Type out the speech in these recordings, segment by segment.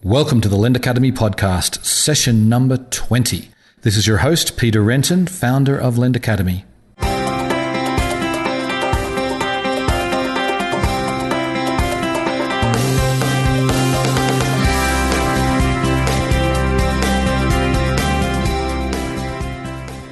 Welcome to the Lend Academy podcast, session number 20. This is your host, Peter Renton, founder of Lend Academy.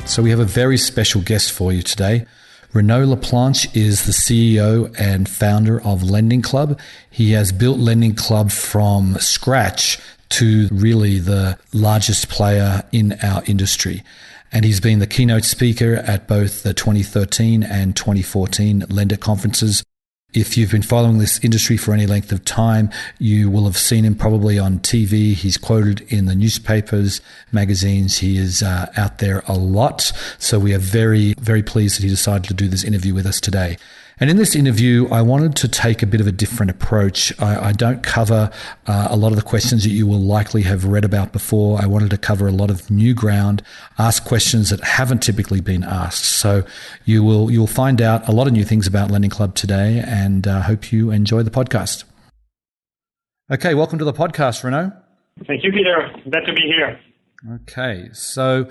So we have a very special guest for you today. Renaud Laplanche is the CEO and founder of Lending Club. He has built Lending Club from scratch to really the largest player in our industry. And he's been the keynote speaker at both the 2013 and 2014 Lender conferences. If you've been following this industry for any length of time, you will have seen him probably on TV. He's quoted in the newspapers, magazines. He is out there a lot. So we are very, very pleased that he decided to do this interview with us today. And in this interview, I wanted to take a bit of a different approach. I don't cover a lot of the questions that you will likely have read about before. I wanted to cover a lot of new ground, ask questions that haven't typically been asked. So you'll find out a lot of new things about Lending Club today, and hope you enjoy the podcast. Okay, welcome to the podcast, Renaud. Thank you, Peter. Glad to be here. Okay, so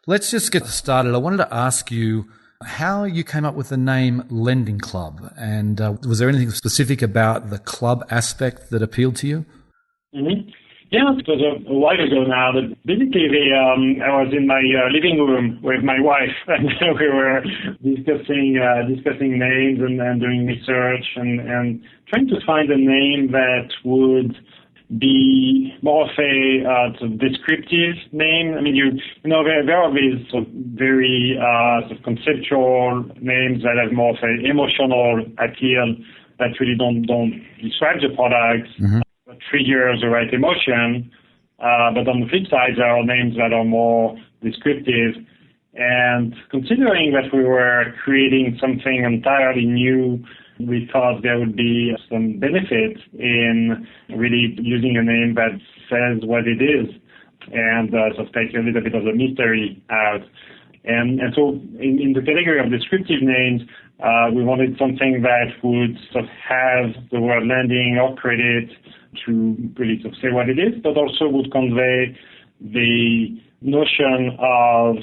let's just get started. I wanted to ask you how you came up with the name Lending Club, and was there anything specific about the club aspect that appealed to you? Mm-hmm. Yeah, it was a while ago now. But basically, I was in my living room with my wife, and we were discussing names and doing research and trying to find a name that would be more of a sort of descriptive name. I mean, there are these sort of very sort of conceptual names that have more of an emotional appeal that really don't describe the product, but triggers the right emotion. But on the flip side, there are names that are more descriptive. And considering that we were creating something entirely new, we thought there would be some benefit in really using a name that says what it is and sort of take a little bit of the mystery out. And so in the category of descriptive names, we wanted something that would sort of have the word lending or credit to really sort of say what it is, but also would convey the notion of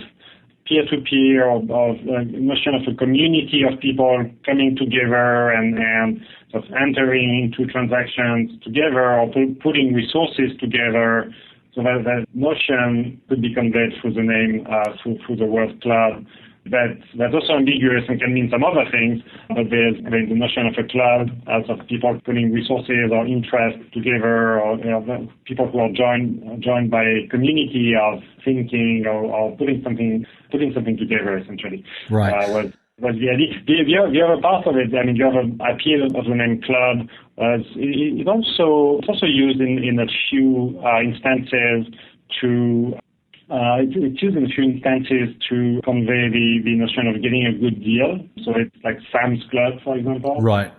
peer-to-peer, of notion of a community of people coming together and sort of entering into transactions together or putting resources together, so that notion could be conveyed through the name, through the word club. That's also ambiguous and can mean some other things, but there's the notion of a club as of people putting resources or interest together, or people who are joined by a community of thinking or putting something together, essentially. Right. Was the idea. The other part of it, I mean, the other appeal of the name club was it's also used in a few instances to. It's used in a few instances to convey the notion of getting a good deal. So it's like Sam's Club, for example. Right,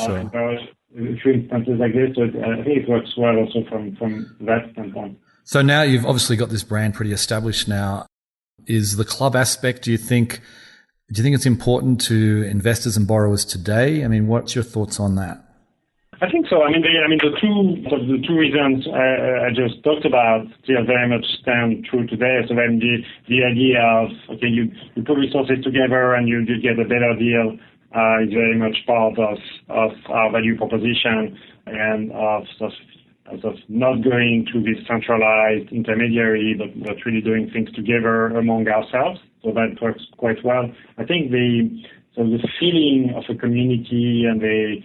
sure. There are a few instances like this. So I think it works well also from that standpoint. So now you've obviously got this brand pretty established now. Is the club aspect, do you think it's important to investors and borrowers today? I mean, what's your thoughts on that? I think so. I mean, the two reasons I just talked about still very much stand true today. So then the idea of, okay, you put resources together and you get a better deal is very much part of our value proposition and of not going to this centralized intermediary, but really doing things together among ourselves. So that works quite well. I think the feeling of a community and the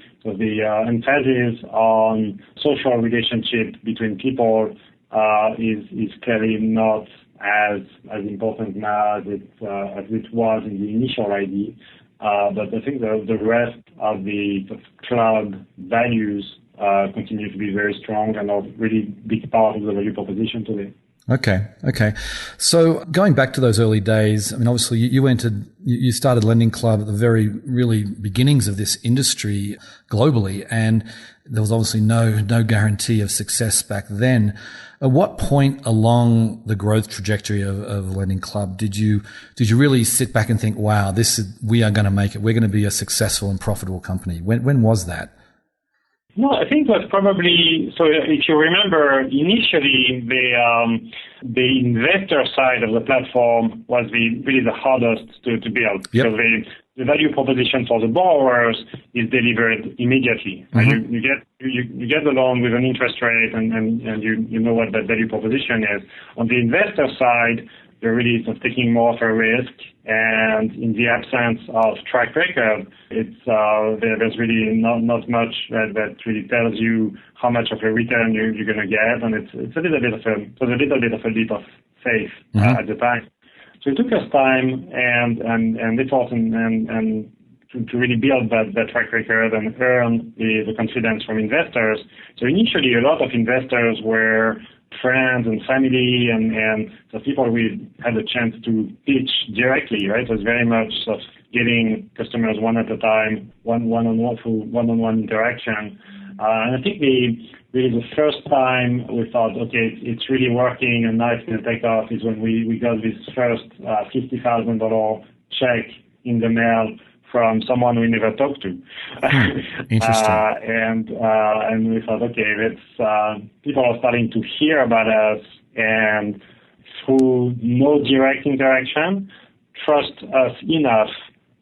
emphasis on social relationship between people is clearly not as important now as it was in the initial idea. But I think the rest of the club values continue to be very strong and are really big part of the value proposition today. Okay. So going back to those early days, I mean, obviously you started Lending Club at the very really beginnings of this industry globally, and there was obviously no guarantee of success back then. At what point along the growth trajectory of Lending Club did you really sit back and think, wow, we are going to make it. We're going to be a successful and profitable company. When was that? No, I think that's probably so. If you remember, initially the investor side of the platform was really the hardest to build. Yep. Because the value proposition for the borrowers is delivered immediately. Mm-hmm. You get the loan with an interest rate, and you know what that value proposition is. On the investor side, they're really sort of taking more of a risk, and in the absence of track record, there's really not much that really tells you how much of a return you're going to get, and it's a little bit of a leap of faith at the time. So it took us time and effort and to really build that track record and earn the confidence from investors. So initially, a lot of investors were friends and family and the people we had a chance to pitch directly, right? It was very much sort of getting customers one at a time, one-on-one through one-on-one interaction. And I think really the first time we thought, okay, it's really working and now it's going to take off is when we got this first $50,000 check in the mail from someone we never talked to. Interesting. And we thought, okay, people are starting to hear about us, and through no direct interaction, trust us enough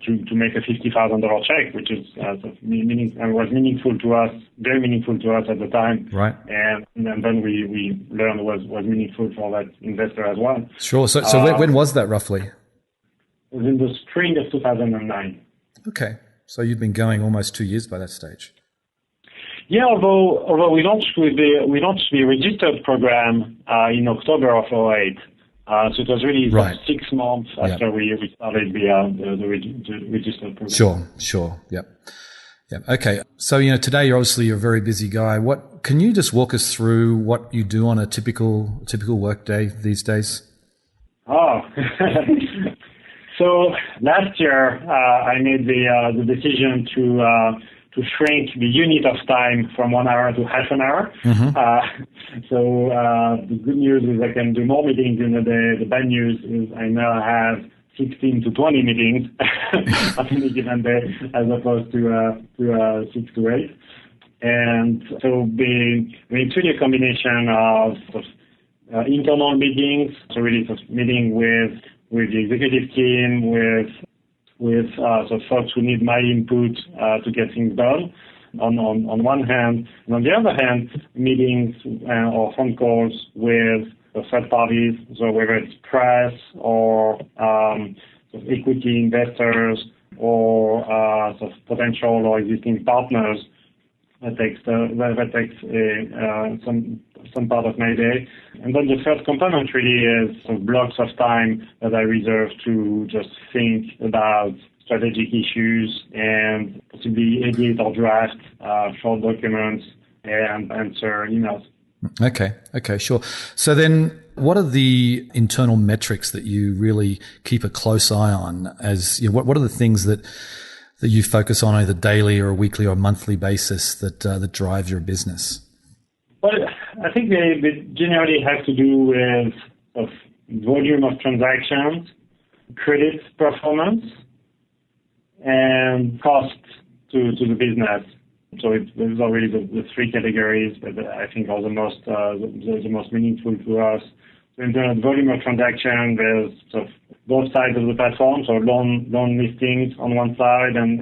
to make a $50,000 check, which is was meaningful to us, very meaningful to us at the time. Right. And then we learned was meaningful for that investor as well. Sure. So when was that roughly? It was in the spring of 2009. Okay. So you'd been going almost 2 years by that stage. Yeah, although we launched the registered program in October of 2008. So it was really right. 6 months after we started the registered program. Sure. Yep. Okay. So, today you're obviously a very busy guy. Can you just walk us through what you do on a typical work day these days? Oh, so last year I made the decision to shrink the unit of time from 1 hour to half an hour. Mm-hmm. So the good news is I can do more meetings in a day. The bad news is I now have 16 to 20 meetings on any given day as opposed to 6 to 8. And so it's really a combination of internal meetings, so really meeting with the executive team, with folks who need my input to get things done on one hand, and on the other hand, meetings or phone calls with third parties, so whether it's press or equity investors or potential or existing partners. That takes some part of my day. And then the third component really is blocks of time that I reserve to just think about strategic issues and possibly edit or draft short documents and answer emails. Okay, sure. So then what are the internal metrics that you really keep a close eye on? What are the things that you focus on either daily or a weekly or monthly basis that drive your business? Well, I think they generally have to do with volume of transactions, credit performance, and cost to the business. So those are really the three categories that I think are the most meaningful to us. So in terms of volume of transaction, there's both sides of the platform, so loan listings on one side and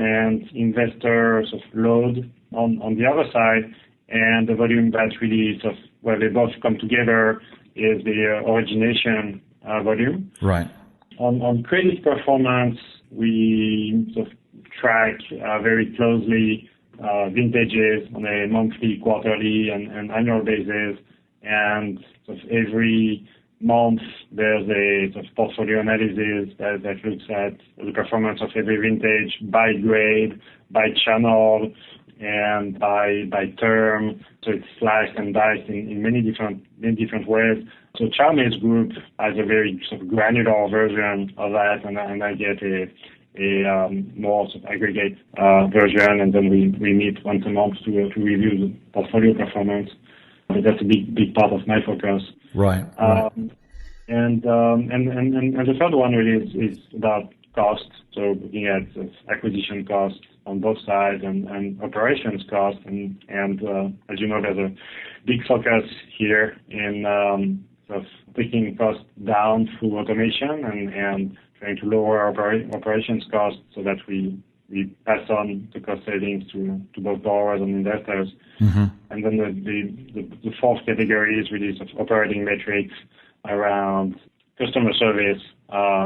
investor load on the other side, and the volume that really where they both come together is the origination volume. Right. On credit performance, we track very closely vintages on a monthly, quarterly, and annual basis, and every month there's a portfolio analysis that looks at the performance of every vintage by grade, by channel, and by term. So it's sliced and diced in many different ways. So Charmai's group has a very granular version of that, and I get a more aggregate version, and then we meet once a month to review the portfolio performance. But that's a big part of my focus. Right. And the third one really is about cost. So looking at acquisition costs on both sides and operations cost. And as you know, there's a big focus here in sort of taking costs down through automation and trying to lower operations costs so that we pass on the cost savings to both borrowers and investors. Mm-hmm. And then the fourth category is really sort of operating metrics around customer service,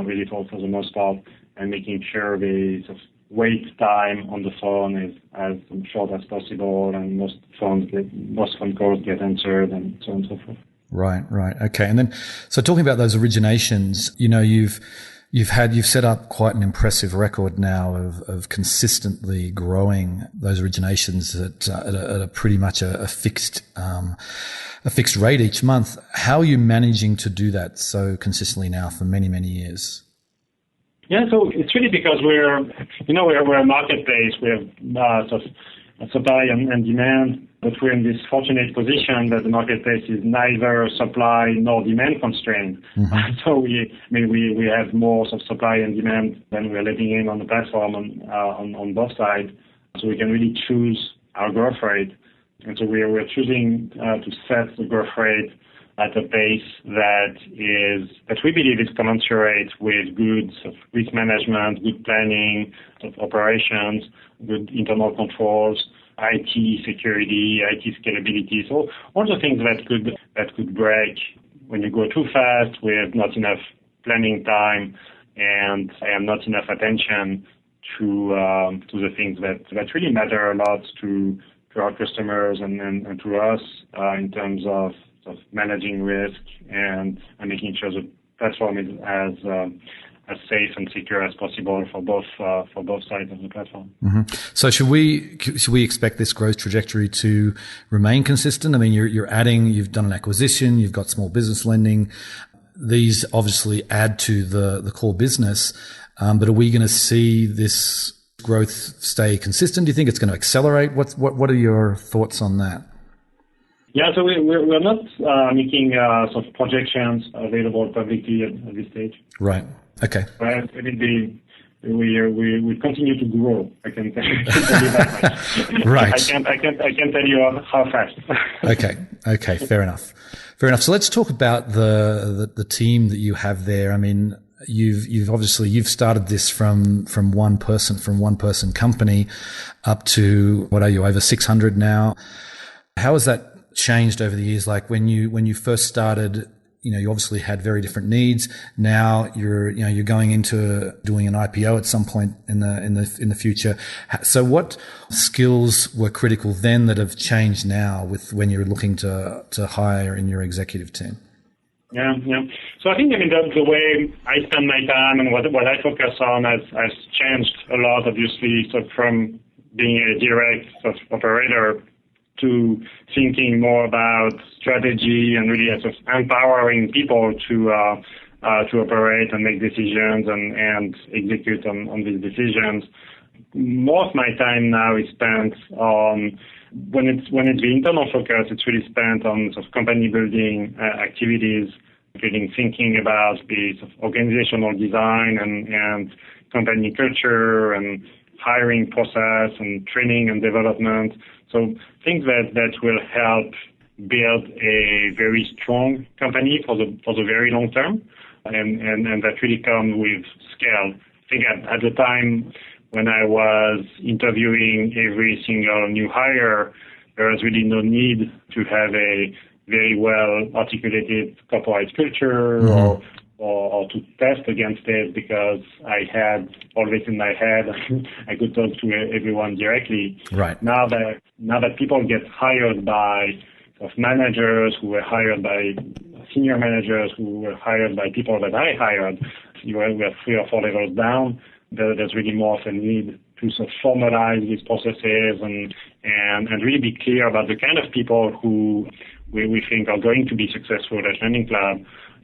really for the most part, and making sure the sort of wait time on the phone is as short as possible, and most phone calls get answered, and so on and so forth. Right. Okay. And then, so talking about those originations, you've set up quite an impressive record now of consistently growing those originations at a pretty much a fixed rate each month. How are you managing to do that so consistently now for many, many years? Yeah, so it's really because we're a marketplace. We have sort of supply and demand, but we're in this fortunate position that the marketplace is neither supply nor demand constrained. Mm-hmm. So we have more sort of supply and demand than we're letting in on the platform on both sides. So we can really choose our growth rate. And so we're choosing to set the growth rate at a pace that we believe is commensurate with good sort of risk management, good planning, sort of operations, good internal controls, IT security, IT scalability. So all the things that could break when you go too fast with not enough planning time and not enough attention to the things that really matter a lot to our customers and to us in terms of managing risk and making sure the platform is as safe and secure as possible for both sides of the platform. Mm-hmm. So should we expect this growth trajectory to remain consistent? I mean, you've done an acquisition, you've got small business lending. These obviously add to the core business, but are we going to see this growth stay consistent? Do you think it's going to accelerate? What are your thoughts on that? Yeah, so we're not making sort of projections available publicly at this stage. Right. Okay. But I think we continue to grow. I can tell you that much. Right. I can't tell you how fast. Okay. Fair enough. So let's talk about the team that you have there. I mean, you've obviously started this from one person company up to what are you, over 600 now? How has that changed over the years? Like when you first started, you obviously had very different needs. Now you're going into doing an IPO at some point in the future. So what skills were critical then that have changed now with when you're looking to hire in your executive team? Yeah. So I think, the way I spend my time and what I focus on has changed a lot, obviously, so from being a direct sort of operator to thinking more about strategy and really sort of empowering people to operate and make decisions and execute on these decisions. More of my time now is spent on when it's the internal focus, it's really spent on sort of company building activities, including thinking about the sort of organizational design and company culture and hiring process and training and development. So things that will help build a very strong company for the very long term, and that really comes with scale. I think at the time when I was interviewing every single new hire, there was really no need to have a very well articulated corporate culture or to test against it, because I had always in my head I could talk to everyone directly. Right. Now that people get hired by managers who were hired by senior managers who were hired by people that I hired, we are 3 or 4 levels down. There's really more of a need to sort of formalize these processes and really be clear about the kind of people who we think are going to be successful at Lending Club.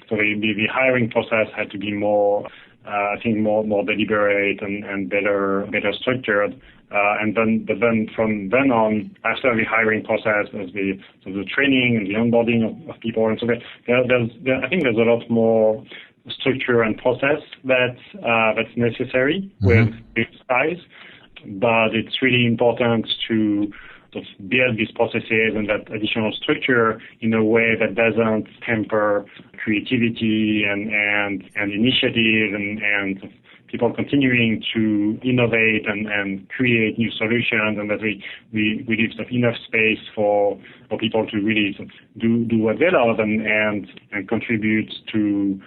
So the hiring process had to be more, I think, more deliberate and better structured. But then from then on, after the hiring process, there's the training and the onboarding of people, and so I think there's a lot more structure and process that's necessary with size. but it's really important to sort of build these processes and that additional structure in a way that doesn't temper creativity and initiative and people continuing to innovate and create new solutions, and that we leave sort of enough space for people to really sort of do what they love and contribute to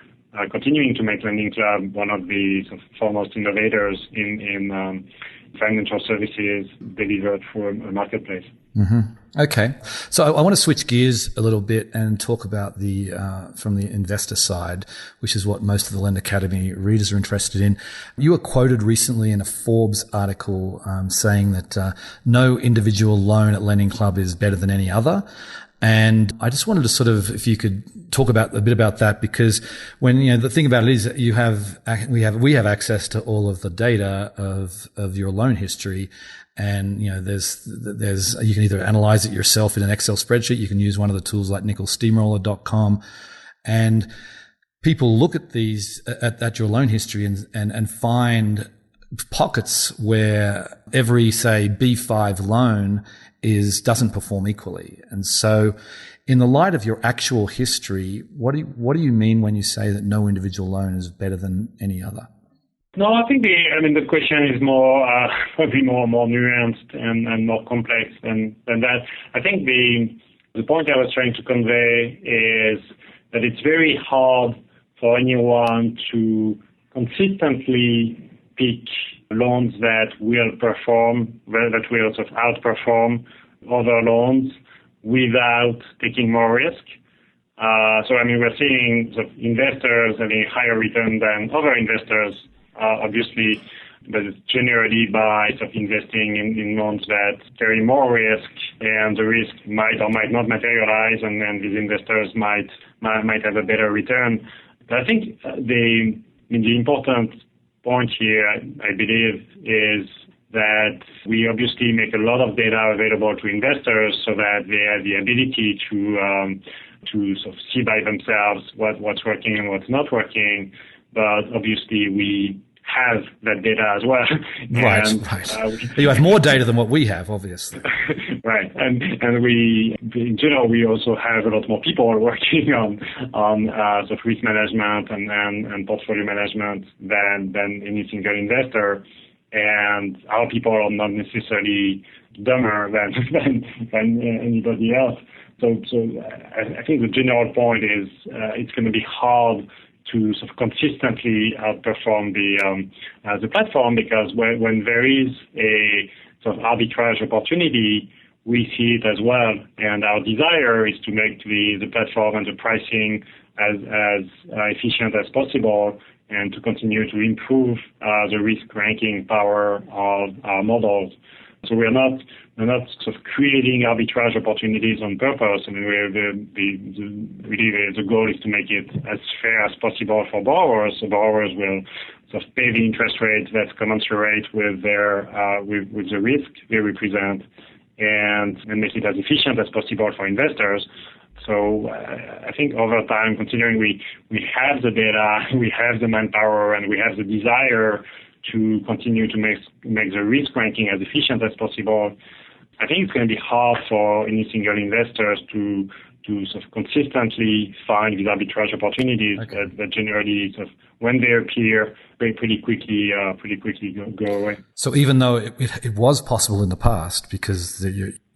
continuing to make Lending Club one of the sort of foremost innovators in financial services delivered through a marketplace. Mm-hmm. Okay. So I want to switch gears a little bit and talk about the from the investor side, which is what most of the Lend Academy readers are interested in. You were quoted recently in a Forbes article saying that no individual loan at Lending Club is better than any other. And I just wanted to sort of, if you could talk about a bit about that, because when, the thing about it is that we have access to all of the data of your loan history. And, there's, you can either analyze it yourself in an Excel spreadsheet. You can use one of the tools like nickelsteamroller.com, and people look at at your loan history and find pockets where every, say, B5 loan doesn't perform equally. And so in the light of your actual history, what do you mean when you say that no individual loan is better than any other? No, I think the question is more probably more nuanced and more complex than that. I think the point I was trying to convey is that it's very hard for anyone to consistently pick loans that will sort of outperform other loans without taking more risk. So we're seeing sort of investors having higher return than other investors. Obviously, but it's generally by sort of investing in loans that carry more risk, and the risk might or might not materialize, and then these investors might have a better return. But I think the important point here, I believe, is that we obviously make a lot of data available to investors so that they have the ability to sort of see by themselves what's working and what's not working. But obviously we have that data as well. Right. You have more data than what we have, obviously. Right. And we, in general, we also have a lot more people working on sort of risk management and portfolio management than any single investor. And our people are not necessarily dumber than anybody else. So I think the general point is it's going to be hard to sort of consistently outperform the platform, because when there is a sort of arbitrage opportunity, we see it as well. And our desire is to make the platform and the pricing as efficient as possible, and to continue to improve the risk ranking power of our models. So we're not sort of creating arbitrage opportunities on purpose. The goal is to make it as fair as possible for borrowers. So borrowers will sort of pay the interest rate that's commensurate with their with the risk they represent, and make it as efficient as possible for investors. So I think over time, considering we have the data, we have the manpower, and we have the desire to continue to make the risk ranking as efficient as possible, I think it's going to be hard for any single investors to sort of consistently find these arbitrage opportunities that generally sort of, when they appear, pretty quickly go away. So even though it was possible in the past, because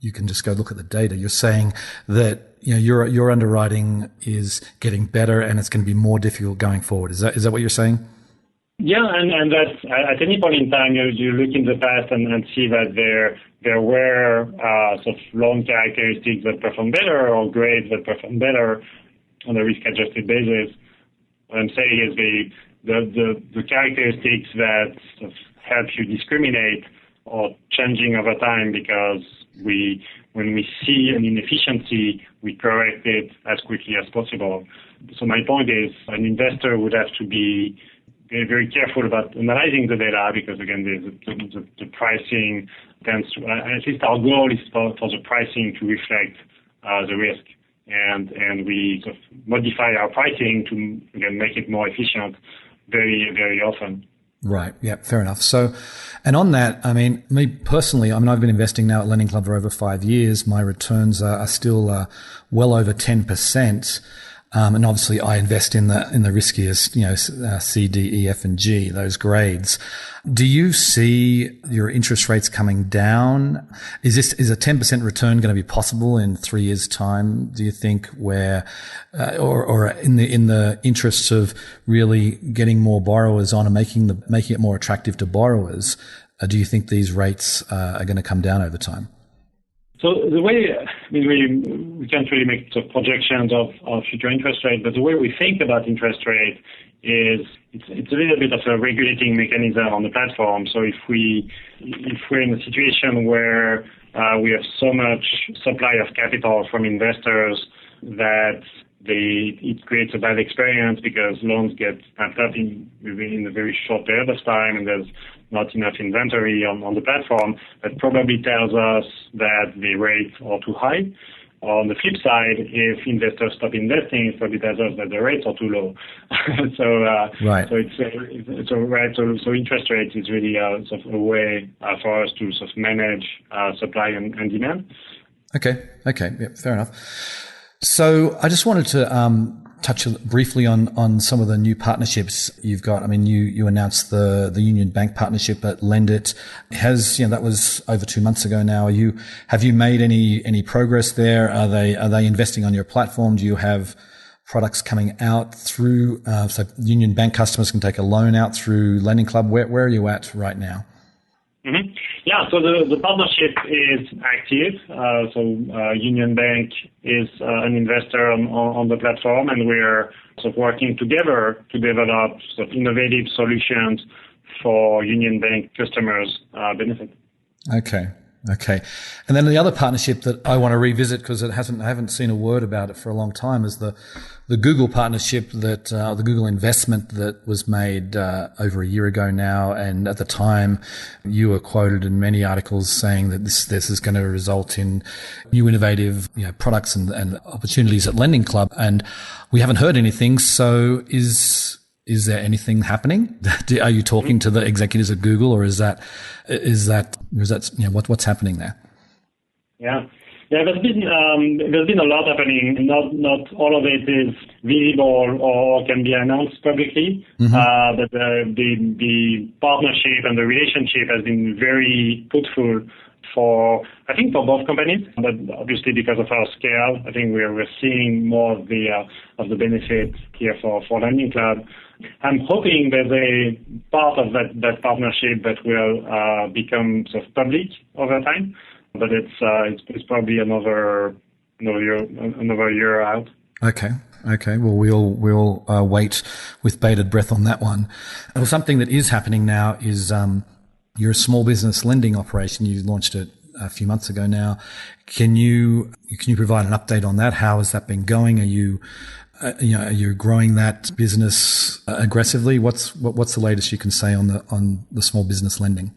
you can just go look at the data, you're saying that your underwriting is getting better and it's going to be more difficult going forward. Is that what you're saying? Yeah, and that's at any point in time you look in the past and see that there were sort of loan characteristics that perform better or grades that perform better on a risk-adjusted basis. What I'm saying is the characteristics that sort of help you discriminate are changing over time, because when we see an inefficiency, we correct it as quickly as possible. So my point is, an investor would have to be very, very careful about analyzing the data, because again, the pricing tends to, at least our goal is for the pricing to reflect the risk, and we sort of modify our pricing to again make it more efficient very, very often. Right. Yeah, fair enough. So, and on that, I mean, me personally, I mean, I've been investing now at Lending Club for over 5 years. My returns are still well over 10%. And obviously I invest in the riskiest, C, D, E, F, and G, those grades. Do you see your interest rates coming down? Is a 10% return going to be possible in 3 years' time? Do you think where, or in the interests of really getting more borrowers on and making it more attractive to borrowers, do you think these rates are going to come down over time? So the way, I mean, we can't really make sort of projections of future interest rate, but the way we think about interest rate is it's a little bit of a regulating mechanism on the platform. So if we're in a situation where we have so much supply of capital from investors that it creates a bad experience because loans get snapped up in a very short period of time and there's not enough inventory on the platform, that probably tells us that the rates are too high. On the flip side, if investors stop investing, it probably tells us that the rates are too low. Right. So interest rates is really sort of a way for us to sort of manage supply and demand. Okay. Yeah, fair enough. So I just wanted to touch briefly on some of the new partnerships you've got. I mean, you announced the Union Bank partnership at Lendit. That was over 2 months ago now. Have you made any progress there? Are they investing on your platform? Do you have products coming out through, so Union Bank customers can take a loan out through Lending Club? Where are you at right now? Mm-hmm. Yeah, so the partnership is active. Union Bank is an investor on the platform, and we're sort of working together to develop sort of innovative solutions for Union Bank customers' benefit. Okay. And then the other partnership that I want to revisit, because I haven't seen a word about it for a long time, is the Google partnership the Google investment that was made over a year ago now. And at the time, you were quoted in many articles saying that this is going to result in new innovative products and opportunities at Lending Club. And we haven't heard anything. So is there anything happening? Are you talking to the executives at Google, or is that what's happening there? Yeah, there's been a lot happening. Not all of it is visible or can be announced publicly. Mm-hmm. But the partnership and the relationship has been very fruitful for both companies, but obviously because of our scale, I think we're seeing more of the benefit here for Lending Club. I'm hoping there's a part of that partnership that will become sort of public over time, but it's probably another year out. Okay. Well, we'll wait with bated breath on that one. Well, something that is happening now is you're a small business lending operation. You launched it a few months ago now. Can you provide an update on that? How has that been going? Are you growing that business aggressively? What's the latest you can say on the small business lending?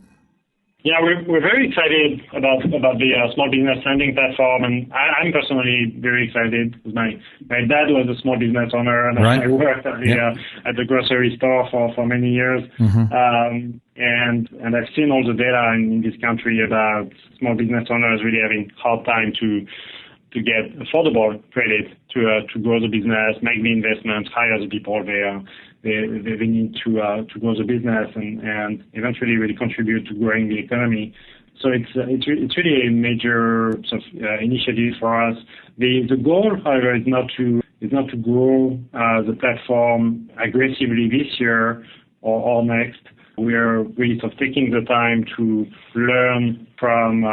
Yeah, we're very excited about the small business lending platform, and I'm personally very excited. My dad was a small business owner, and right. I worked at the grocery store for many years. Mm-hmm. And I've seen all the data in this country about small business owners really having hard time to get affordable credit to grow the business, make the investments, hire the people they need to grow the business and eventually really contribute to growing the economy. So it's really a major sort of initiative for us. The goal, however, is not to grow the platform aggressively this year or next. We're really sort of taking the time to learn from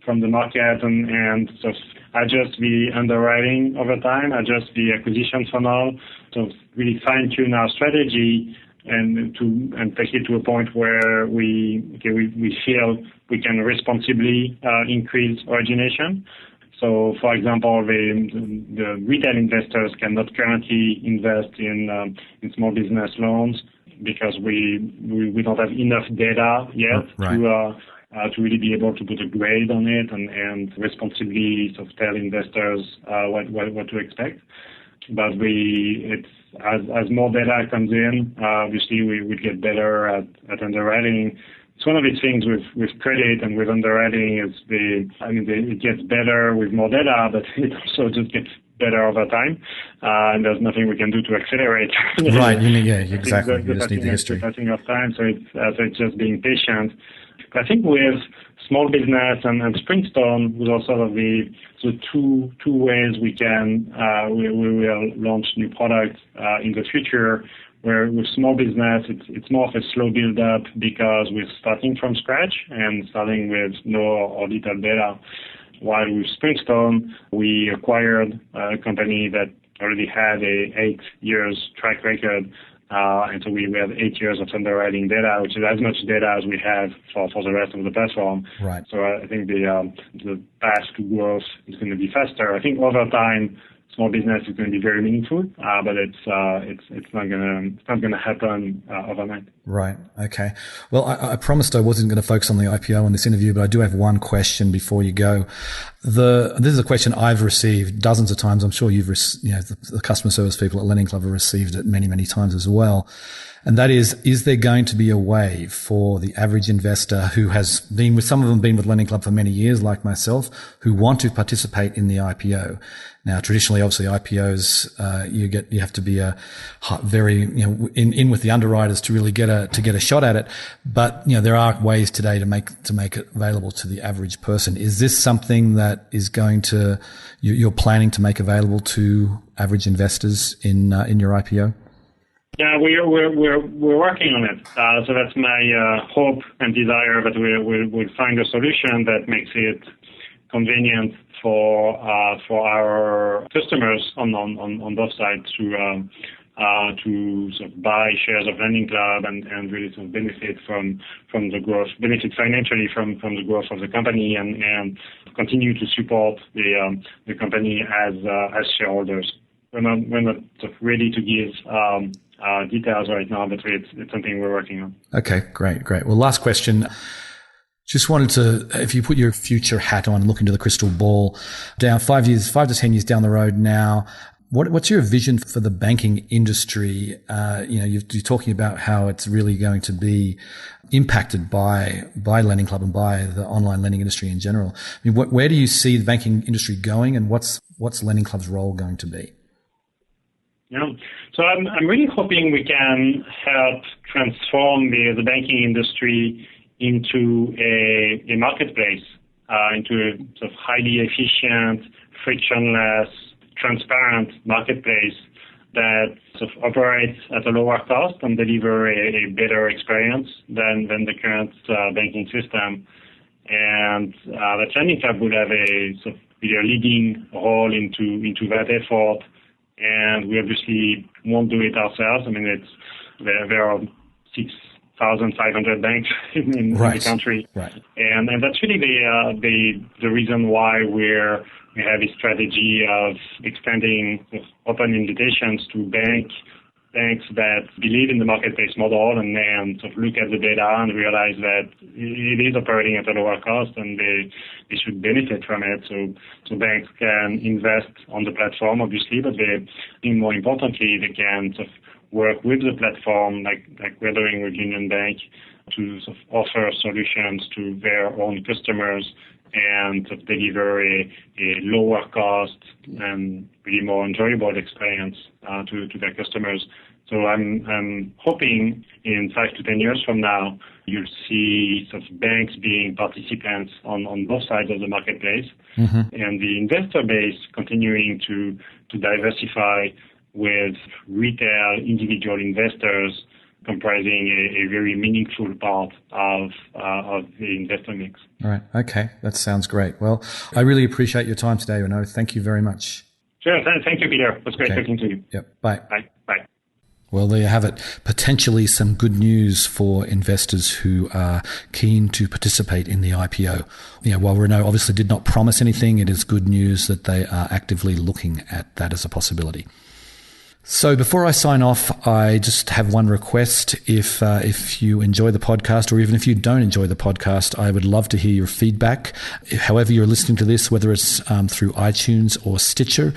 the market and sort of adjust the underwriting over time, adjust the acquisition funnel, so really fine-tune our strategy and take it to a point where we feel we can responsibly increase origination. So, for example, the retail investors cannot currently invest in small business loans because we don't have enough data yet. Right. To really be able to put a grade on it and responsibly sort of tell investors what to expect. but as more data comes in, obviously we would get better at underwriting. It's one of these things with credit and with underwriting it gets better with more data, but it also just gets better over time. And there's nothing we can do to accelerate. Right. Yeah, exactly. You just need the history. The passing of time. So it's just being patient. I think with small business and Springstone, with also the two ways we will launch new products in the future. Where with small business, it's more of a slow build up because we're starting from scratch and starting with no or little data. While with Springstone, we acquired a company that already had a 8 years track record. And so we have 8 years of underwriting data, which is as much data as we have for the rest of the platform. Right. So I think the path to growth is going to be faster. I think over time, small business is going to be very meaningful, but it's not going to happen overnight. Right. Okay. Well, I promised I wasn't going to focus on the IPO in this interview, but I do have one question before you go. This is a question I've received dozens of times. I'm sure the customer service people at Lending Club have received it many, many times as well. And that is there going to be a way for the average investor who has been with, some of them been with Lending Club for many years, like myself, who want to participate in the IPO? Now, traditionally, obviously, IPOs, you have to be very, in with the underwriters to really get a shot at it. But, there are ways today to make it available to the average person. Is this something that is you're planning to make available to average investors in your IPO? Yeah, we're working on it. So that's my hope and desire that we'll find a solution that makes it convenient for our customers on both sides to sort of buy shares of Lending Club and really sort of benefit from the growth, benefit financially from the growth of the company and continue to support the company as shareholders. We're not sort of ready to give details right now, but it's something we're working on. Okay, great. Well, last question. Just wanted to, if you put your future hat on and look into the crystal ball, down 5 to 10 years down the road now, what's your vision for the banking industry? You're talking about how it's really going to be impacted by Lending Club and by the online lending industry in general. I mean, where do you see the banking industry going, and what's Lending Club's role going to be? Yeah, so I'm really hoping we can help transform the banking industry into a marketplace, into a sort of highly efficient, frictionless, transparent marketplace that sort of operates at a lower cost and deliver a better experience than the current banking system. And the Lending Club will have a sort of be a leading role into that effort. And we obviously won't do it ourselves. I mean, there are 6,500 banks in the country, right. And that's really the reason why we have a strategy of extending open invitations to banks that believe in the marketplace model and then sort of look at the data and realize that it is operating at a lower cost and they should benefit from it. So banks can invest on the platform, obviously, but more importantly, they can sort of work with the platform like we're doing with Union Bank to sort of offer solutions to their own customers and sort of deliver a lower cost and really more enjoyable experience to their customers. So I'm hoping in 5 to 10 years from now, you'll see sort of banks being participants on both sides of the marketplace, and the investor base continuing to diversify with retail individual investors comprising a very meaningful part of the investor mix. All right. Okay. That sounds great. Well, I really appreciate your time today, Renaud. Thank you very much. Sure. Thank you, Peter. It was great talking to you. Yep. Bye. Bye. Well, there you have it. Potentially some good news for investors who are keen to participate in the IPO. While Renaud obviously did not promise anything, it is good news that they are actively looking at that as a possibility. So before I sign off, I just have one request. If you enjoy the podcast, or even if you don't enjoy the podcast, I would love to hear your feedback. However you're listening to this, whether it's through iTunes or Stitcher,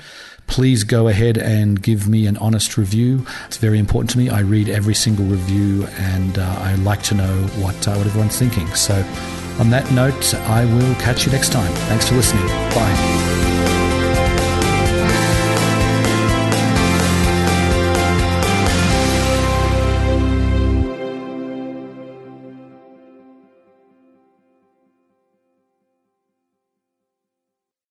please go ahead and give me an honest review. It's very important to me. I read every single review, and I like to know what everyone's thinking. So on that note, I will catch you next time. Thanks for listening. Bye.